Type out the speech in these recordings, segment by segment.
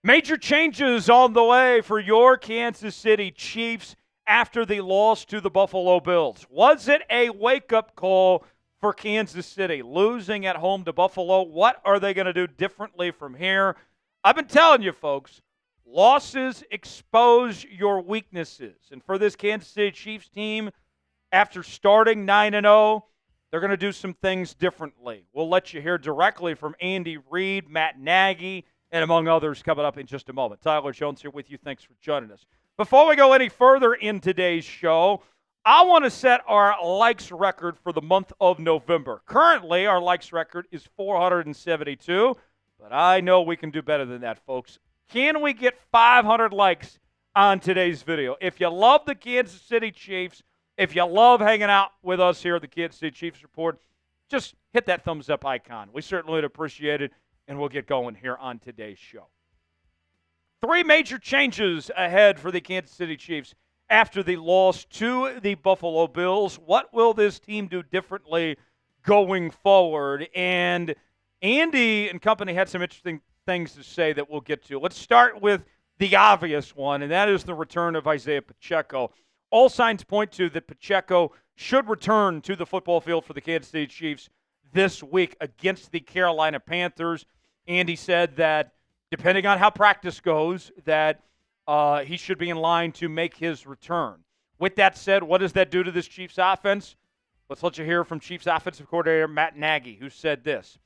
Major changes on the way for your Kansas City Chiefs after the loss to the Buffalo Bills. Was it a wake-up call for Kansas City, losing at home to Buffalo? What are they going to do differently from here? I've been telling you, folks, losses expose your weaknesses. And for this Kansas City Chiefs team, after starting 9-0, they're going to do some things differently. We'll let you hear directly from Andy Reid, Matt Nagy, and among others coming up in just a moment. Tyler Jones here with you. Thanks for joining us. Before we go any further in today's show, I want to set our likes record for the month of November. Currently, our likes record is 472, but I know we can do better than that, folks. Can we get 500 likes on today's video? If you love the Kansas City Chiefs, if you love hanging out with us here at the Kansas City Chiefs Report, just hit that thumbs up icon. We certainly would appreciate it. And we'll get going here on today's show. 3 major changes ahead for the Kansas City Chiefs after the loss to the Buffalo Bills. What will this team do differently going forward? And Andy and company had some interesting things to say that we'll get to. Let's start with the obvious one, and that is the return of Isiah Pacheco. All signs point to that Pacheco should return to the football field for the Kansas City Chiefs this week against the Carolina Panthers. Andy said that depending on how practice goes, that he should be in line to make his return. With that said, what does that do to this Chiefs offense? Let's let you hear from Chiefs offensive coordinator Matt Nagy, who said this,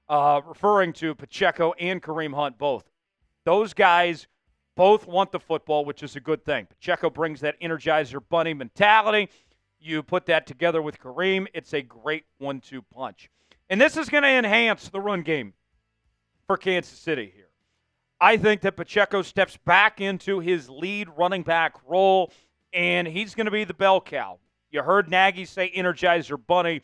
referring to Pacheco and Kareem Hunt both. Those guys both want the football, which is a good thing. Pacheco brings that Energizer Bunny mentality. You put that together with Kareem, it's a great 1-2 punch. And this is going to enhance the run game for Kansas City here. I think that Pacheco steps back into his lead running back role, and he's going to be the bell cow. You heard Nagy say Energizer Bunny.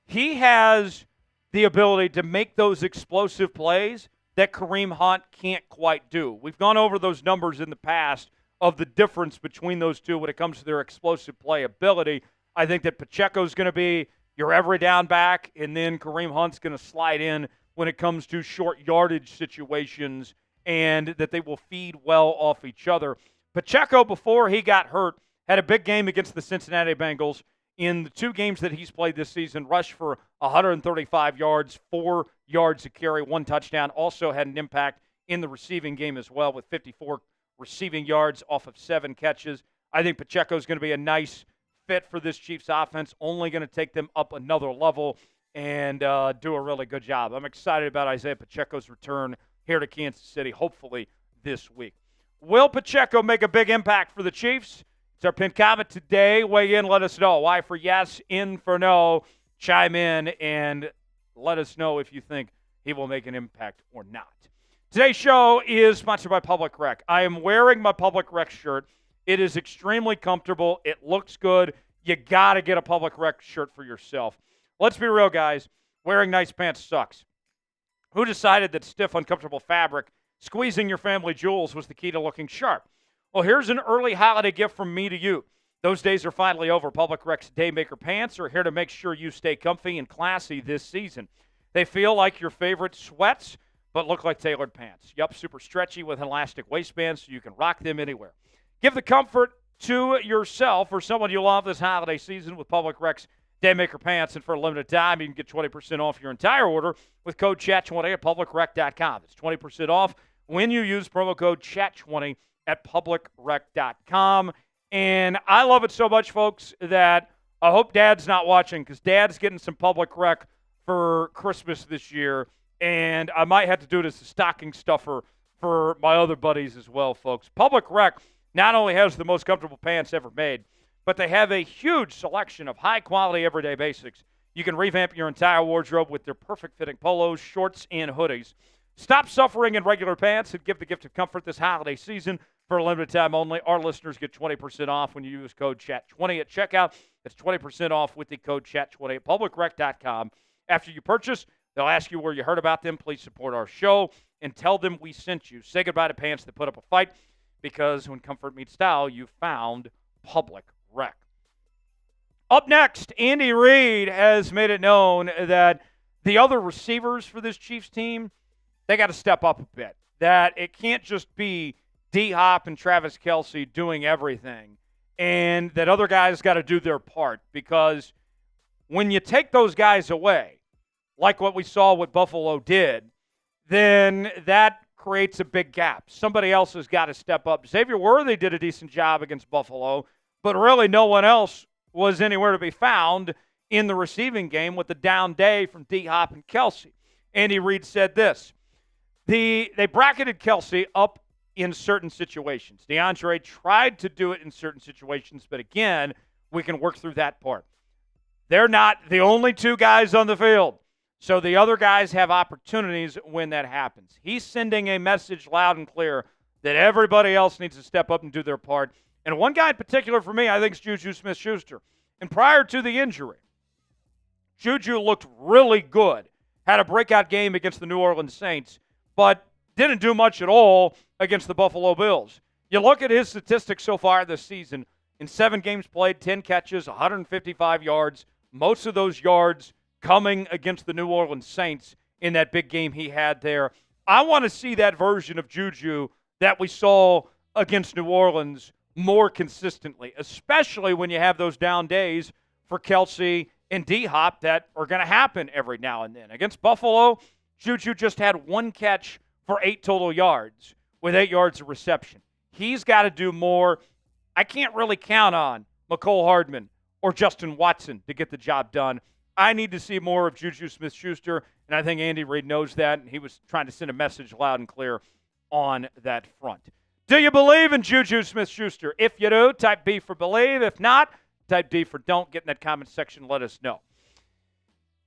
He has the ability to make those explosive plays that Kareem Hunt can't quite do. We've gone over those numbers in the past of the difference between those two when it comes to their explosive play ability. I think that Pacheco's going to be your every down back, and then Kareem Hunt's going to slide in when it comes to short yardage situations, and that they will feed well off each other. Pacheco, before he got hurt, had a big game against the Cincinnati Bengals. In the 2 games that he's played this season, rushed for 135 yards, 4 yards a carry, 1 touchdown. Also had an impact in the receiving game as well with 54 receiving yards off of 7 catches. I think Pacheco's going to be a nice fit for this Chiefs offense, only going to take them up another level and do a really good job. I'm excited about Isiah Pacheco's return here to Kansas City, hopefully this week. Will Pacheco make a big impact for the Chiefs? It's our pinned comment today. Weigh in, let us know. Y for yes, in for no. Chime in and let us know if you think he will make an impact or not. Today's show is sponsored by Public Rec. I am wearing my Public Rec shirt. It is extremely comfortable. It looks good. You got to get a Public Rec shirt for yourself. Let's be real, guys. Wearing nice pants sucks. Who decided that stiff, uncomfortable fabric, squeezing your family jewels was the key to looking sharp? Well, here's an early holiday gift from me to you. Those days are finally over. Public Rec's Daymaker pants are here to make sure you stay comfy and classy this season. They feel like your favorite sweats, but look like tailored pants. Yup, super stretchy with an elastic waistband so you can rock them anywhere. Give the comfort to yourself or someone you love this holiday season with Public Rec's Daymaker pants, and for a limited time, you can get 20% off your entire order with code CHAT20 at publicrec.com. It's 20% off when you use promo code CHAT20 at publicrec.com. And I love it so much, folks, that I hope Dad's not watching, because Dad's getting some Public Rec for Christmas this year, and I might have to do it as a stocking stuffer for my other buddies as well, folks. Public Rec not only has the most comfortable pants ever made, but they have a huge selection of high-quality everyday basics. You can revamp your entire wardrobe with their perfect-fitting polos, shorts, and hoodies. Stop suffering in regular pants and give the gift of comfort this holiday season. For a limited time only, our listeners get 20% off when you use code CHAT20 at checkout. That's 20% off with the code CHAT20 at publicrec.com. After you purchase, they'll ask you where you heard about them. Please support our show and tell them we sent you. Say goodbye to pants that put up a fight, because when comfort meets style, you found Public Rec. Up next, Andy Reid has made it known that the other receivers for this Chiefs team, they got to step up a bit. that it can't just be D-Hop and Travis Kelce doing everything, and that other guys got to do their part, because when you take those guys away, like what we saw what Buffalo did, then that creates a big gap. Somebody else has got to step up. Xavier Worthy did a decent job against Buffalo, but really no one else was anywhere to be found in the receiving game with the down day from D-Hop and Kelce. Andy Reid said this. They bracketed Kelce up in certain situations. DeAndre tried to do it in certain situations, but again, we can work through that part. They're not the only two guys on the field, so the other guys have opportunities when that happens. He's sending a message loud and clear that everybody else needs to step up and do their part. And one guy in particular for me, I think, is Juju Smith-Schuster. And prior to the injury, Juju looked really good, had a breakout game against the New Orleans Saints, but didn't do much at all against the Buffalo Bills. You look at his statistics so far this season. In 7 games played, 10 catches, 155 yards, most of those yards coming against the New Orleans Saints in that big game he had there. I want to see that version of Juju that we saw against New Orleans more consistently, especially when you have those down days for Kelce and D-Hop that are going to happen every now and then. Against Buffalo, Juju just had 1 catch for 8 total yards with 8 yards of reception. He's got to do more. I can't really count on McCole Hardman or Justin Watson to get the job done. I need to see more of Juju Smith-Schuster, and I think Andy Reid knows that, and he was trying to send a message loud and clear on that front. Do you believe in Juju Smith-Schuster? If you do, type B for believe. If not, type D for don't. Get in that comment section. Let us know.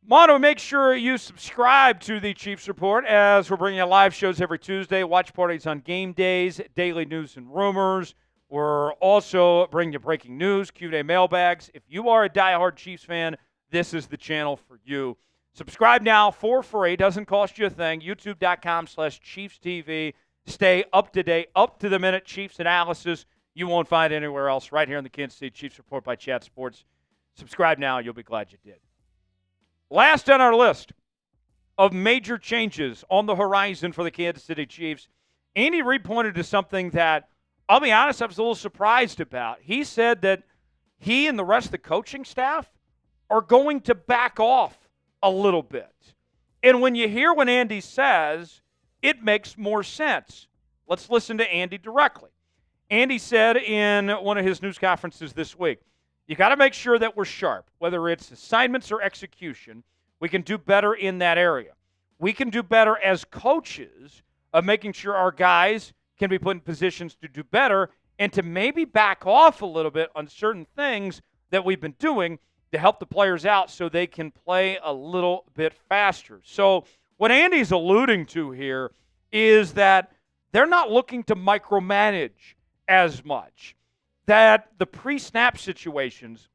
Want to make sure you subscribe to the Chiefs Report, as we're bringing you live shows every Tuesday, watch parties on game days, daily news and rumors. We're also bringing you breaking news, Q&A mailbags. If you are a diehard Chiefs fan, this is the channel for you. Subscribe now for free. Doesn't cost you a thing. YouTube.com/ChiefsTV. Stay up to date, up to the minute Chiefs analysis you won't find anywhere else, right here in the Kansas City Chiefs Report by Chat Sports. Subscribe now. You'll be glad you did. Last on our list of major changes on the horizon for the Kansas City Chiefs, Andy Reid pointed to something that, I'll be honest, I was a little surprised about. He said that he and the rest of the coaching staff are going to back off a little bit. And when you hear what Andy says, it makes more sense. Let's listen to Andy directly. Andy said in one of his news conferences this week, you got to make sure that we're sharp, whether it's assignments or execution. We can do better in that area. We can do better as coaches of making sure our guys can be put in positions to do better and to maybe back off a little bit on certain things that we've been doing to help the players out so they can play a little bit faster. So what Andy's alluding to here is that they're not looking to micromanage as much. That the pre-snap situations,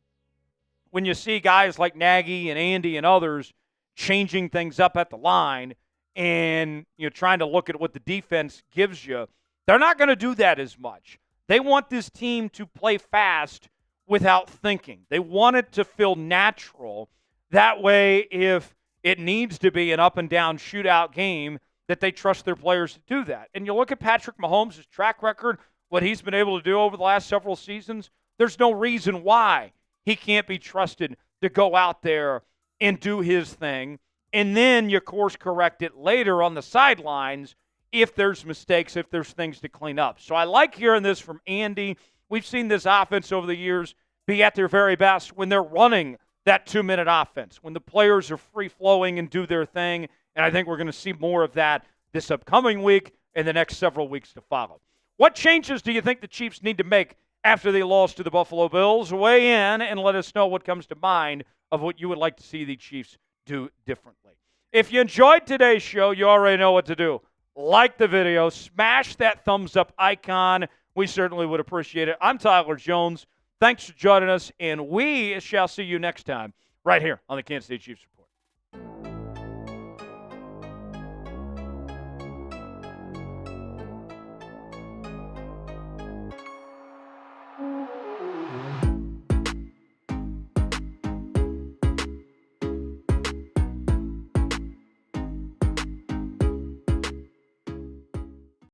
when you see guys like Nagy and Andy and others changing things up at the line and trying to look at what the defense gives you, they're not going to do that as much. They want this team to play fast without thinking. They want it to feel natural. That way, if it needs to be an up-and-down shootout game, that they trust their players to do that. And you look at Patrick Mahomes' track record, what he's been able to do over the last several seasons, there's no reason why he can't be trusted to go out there and do his thing. And then you course correct it later on the sidelines if there's mistakes, if there's things to clean up. So I like hearing this from Andy. We've seen this offense over the years be at their very best when they're running that 2-minute offense, when the players are free-flowing and do their thing. And I think we're going to see more of that this upcoming week and the next several weeks to follow. What changes do you think the Chiefs need to make after they lost to the Buffalo Bills? Weigh in and let us know what comes to mind of what you would like to see the Chiefs do differently. If you enjoyed today's show, you already know what to do. Like the video, smash that thumbs up icon. We certainly would appreciate it. I'm Tyler Jones. Thanks for joining us, and we shall see you next time right here on the Kansas City Chiefs Report.